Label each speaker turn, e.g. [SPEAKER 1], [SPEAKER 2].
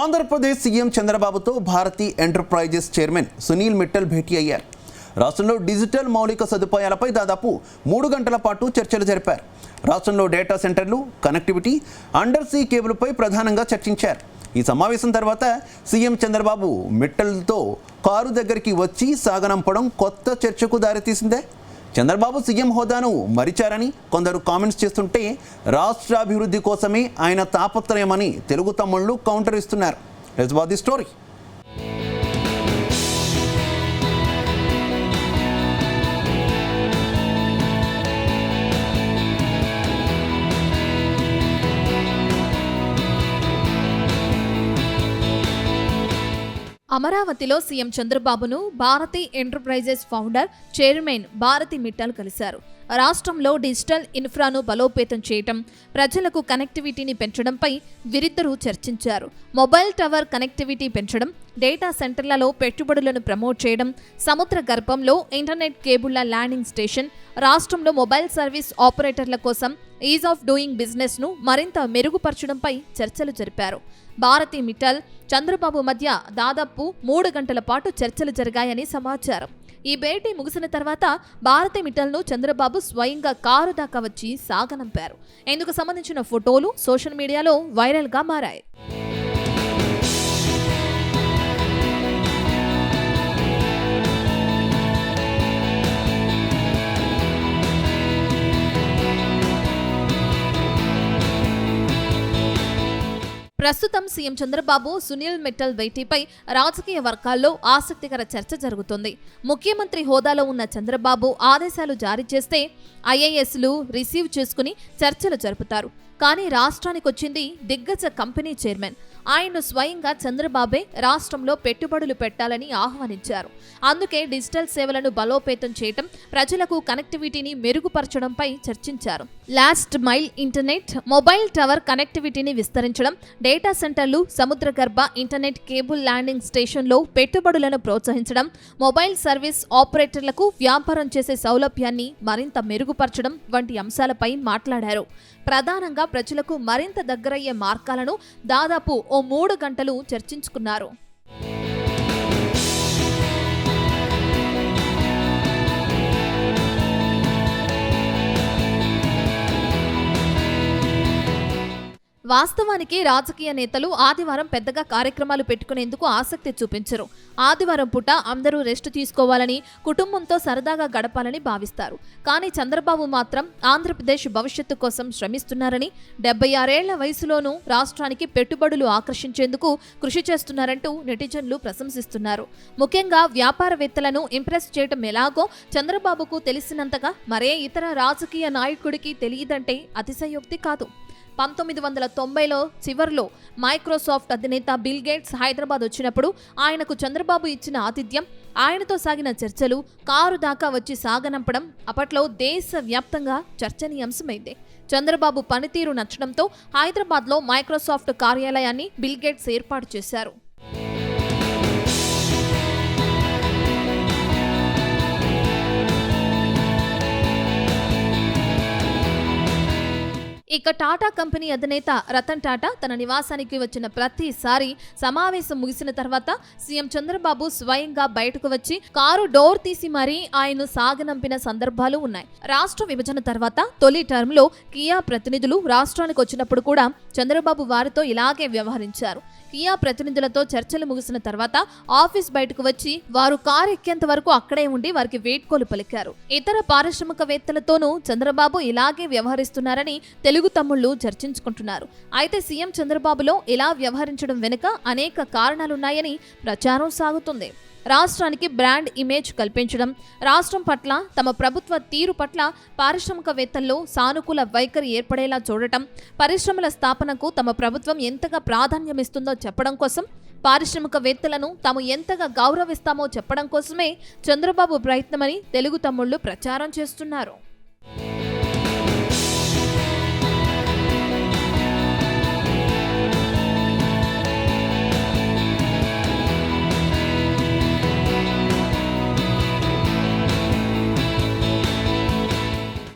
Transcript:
[SPEAKER 1] Andhra Pradesh CM చంద్రబాబుతో Bharati enterprises chairman Sunil Mittal భేటీ అయ్యారు. రాష్ట్రంలో డిజిటల్ మౌలిక సదుపాయాలపై దాదాపు 3 గంటల పాటు చర్చలు జరిపారు. రాష్ట్రంలో డేటా సెంటర్లు, కనెక్టివిటీ, అండర్ సీ కేబుల్పై ప్రధానంగా చర్చించారు. ఈ సమావేశం తర్వాత సీఎం చంద్రబాబు మిట్టల్తో కారు దగ్గరికి వచ్చి సాగనంపడం కొత్త చర్చకు దారితీసిందే. చంద్రబాబు సీఎం హోదాను మరిచారని కొందరు కామెంట్స్ చేస్తుంటే, రాష్ట్రాభివృద్ధి కోసమే ఆయన తాపత్రయమని తెలుగు తమ్ముళ్ళు కౌంటర్ ఇస్తున్నారు. Let's watch the story.
[SPEAKER 2] అమరావతిలో సీఎం చంద్రబాబును Bharti enterprises founder, chairman Bharti Mittal కలిశారు. రాష్ట్రంలో డిజిటల్ ఇన్ఫ్రాను బలోపేతం చేయటం, ప్రజలకు కనెక్టివిటీని పెంచడంపై వీరిద్దరూ చర్చించారు. మొబైల్ టవర్ కనెక్టివిటీ పెంచడం, డేటా సెంటర్లలో పెట్టుబడులను ప్రమోట్ చేయడం, సముద్ర గర్భంలో ఇంటర్నెట్ కేబుళ్ల ల్యాండింగ్ స్టేషన్, రాష్ట్రంలో మొబైల్ సర్వీస్ ఆపరేటర్ల కోసం ఈజ్ ఆఫ్ డూయింగ్ బిజినెస్ ను మరింత మెరుగుపరచడంపై చర్చలు జరిపారు. భారతీ మిట్టల్, చంద్రబాబు మధ్య దాదాపు 3 గంటల పాటు చర్చలు జరిగాయని సమాచారం. ఈ భేటీ ముగిసిన తర్వాత భారతీ మిట్టల్ను చంద్రబాబు స్వయంగా కారు దాకా వచ్చి సాగనంపారు. ఇందుకు సంబంధించిన ఫోటోలు సోషల్ మీడియాలో వైరల్గా మారాయి. ప్రస్తుతం సీఎం చంద్రబాబు, సునీల్ మిట్టల్ భేటీపై రాజకీయ వర్గాల్లో ఆసక్తికర చర్చ జరుగుతుంది. ముఖ్యమంత్రి హోదాలో ఉన్న చంద్రబాబు ఆదేశాలు జారీ చేస్తే ఐఏఎస్లు రిసీవ్ చేసుకుని చర్చలు జరుపుతారు. కానీ రాష్ట్రానికి వచ్చింది దిగ్గజ కంపెనీ చైర్మన్. ఆయన్ను స్వయంగా చంద్రబాబే రాష్ట్రంలో పెట్టుబడులు పెట్టాలని ఆహ్వానించారు. అందుకే డిజిటల్ సేవలను బలోపేతం చేయటం, ప్రజలకు కనెక్టివిటీని మెరుగుపరచడంపై చర్చించారు. Last mile internet, mobile tower కనెక్టివిటీని విస్తరించడం, డేటా సెంటర్లు, సముద్ర గర్భ ఇంటర్నెట్ కేబుల్ ల్యాండింగ్ స్టేషన్లో పెట్టుబడులను ప్రోత్సహించడం, మొబైల్ సర్వీస్ ఆపరేటర్లకు వ్యాపారం చేసే సౌలభ్యాన్ని మరింత మెరుగుపరచడం వంటి అంశాలపై మాట్లాడారు. ప్రధానంగా ప్రజలకు మరింత దగ్గరయ్యే మార్గాలను దాదాపు 3 గంటలు చర్చించుకున్నారు. వాస్తవానికి రాజకీయ నేతలు ఆదివారం పెద్దగా కార్యక్రమాలు పెట్టుకునేందుకు ఆసక్తి చూపించరు. ఆదివారం పూట అందరూ రెస్ట్ తీసుకోవాలని, కుటుంబంతో సరదాగా గడపాలని భావిస్తారు. కానీ చంద్రబాబు మాత్రం ఆంధ్రప్రదేశ్ భవిష్యత్తు కోసం శ్రమిస్తున్నారని, 76 ఏళ్ల వయసులోనూ రాష్ట్రానికి పెట్టుబడులు ఆకర్షించేందుకు కృషి చేస్తున్నారంటూ నెటిజన్లు ప్రశంసిస్తున్నారు. ముఖ్యంగా వ్యాపారవేత్తలను ఇంప్రెస్ చేయడం ఎలాగో చంద్రబాబుకు తెలిసినంతగా మరే ఇతర రాజకీయ నాయకుడికి తెలియదంటే అతిశయోక్తి కాదు. 1990లో చివర్లో మైక్రోసాఫ్ట్ అధినేత బిల్ గేట్స్ హైదరాబాద్ వచ్చినప్పుడు ఆయనకు చంద్రబాబు ఇచ్చిన ఆతిథ్యం, ఆయనతో సాగిన చర్చలు, కారు దాకా వచ్చి సాగనంపడం అప్పట్లో దేశవ్యాప్తంగా చర్చనీయాంశమైంది. చంద్రబాబు పనితీరు నచ్చడంతో హైదరాబాద్లో మైక్రోసాఫ్ట్ కార్యాలయాన్ని బిల్ గేట్స్ ఏర్పాటు చేశారు. ఇక టాటా కంపెనీ అధినేత రతన్ టాటా తన నివాసానికి వచ్చిన ప్రతిసారి సమావేశం ముగిసిన తర్వాత సీఎం చంద్రబాబు స్వయంగా బయటకు వచ్చి కారు డోర్ తీసి మరీ ఆయన్ను సాగనంపిన సందర్భాలు ఉన్నాయి. రాష్ట్ర విభజన తర్వాత తొలి టర్మ్ లో కియా ప్రతినిధులు రాష్ట్రానికి వచ్చినప్పుడు కూడా చంద్రబాబు వారితో ఇలాగే వ్యవహరించారు. కియా ప్రతినిధులతో చర్చలు ముగిసిన తర్వాత ఆఫీస్ బయటకు వచ్చి వారు కారు ఎక్కేంత వరకు అక్కడే ఉండి వారికి వేడ్కోలు పలికారు. ఇతర పారిశ్రామికవేత్తలతోనూ చంద్రబాబు ఇలాగే వ్యవహరిస్తున్నారని తెలుగు తమ్ముళ్ళు చర్చించుకుంటున్నారు. అయితే సీఎం చంద్రబాబులో ఇలా వ్యవహరించడం వెనుక అనేక కారణాలున్నాయని ప్రచారం సాగుతుంది. రాష్ట్రానికి బ్రాండ్ ఇమేజ్ కల్పించడం, రాష్ట్రం పట్ల, తమ ప్రభుత్వ తీరు పట్ల పారిశ్రామికవేత్తల్లో సానుకూల వైఖరి ఏర్పడేలా చూడటం, పరిశ్రమల స్థాపనకు తమ ప్రభుత్వం ఎంతగా ప్రాధాన్యమిస్తుందో చెప్పడం కోసం, పారిశ్రామికవేత్తలను తాము ఎంతగా గౌరవిస్తామో చెప్పడం కోసమే చంద్రబాబు ప్రయత్నమని తెలుగు తమ్ముళ్ళు ప్రచారం చేస్తున్నారు.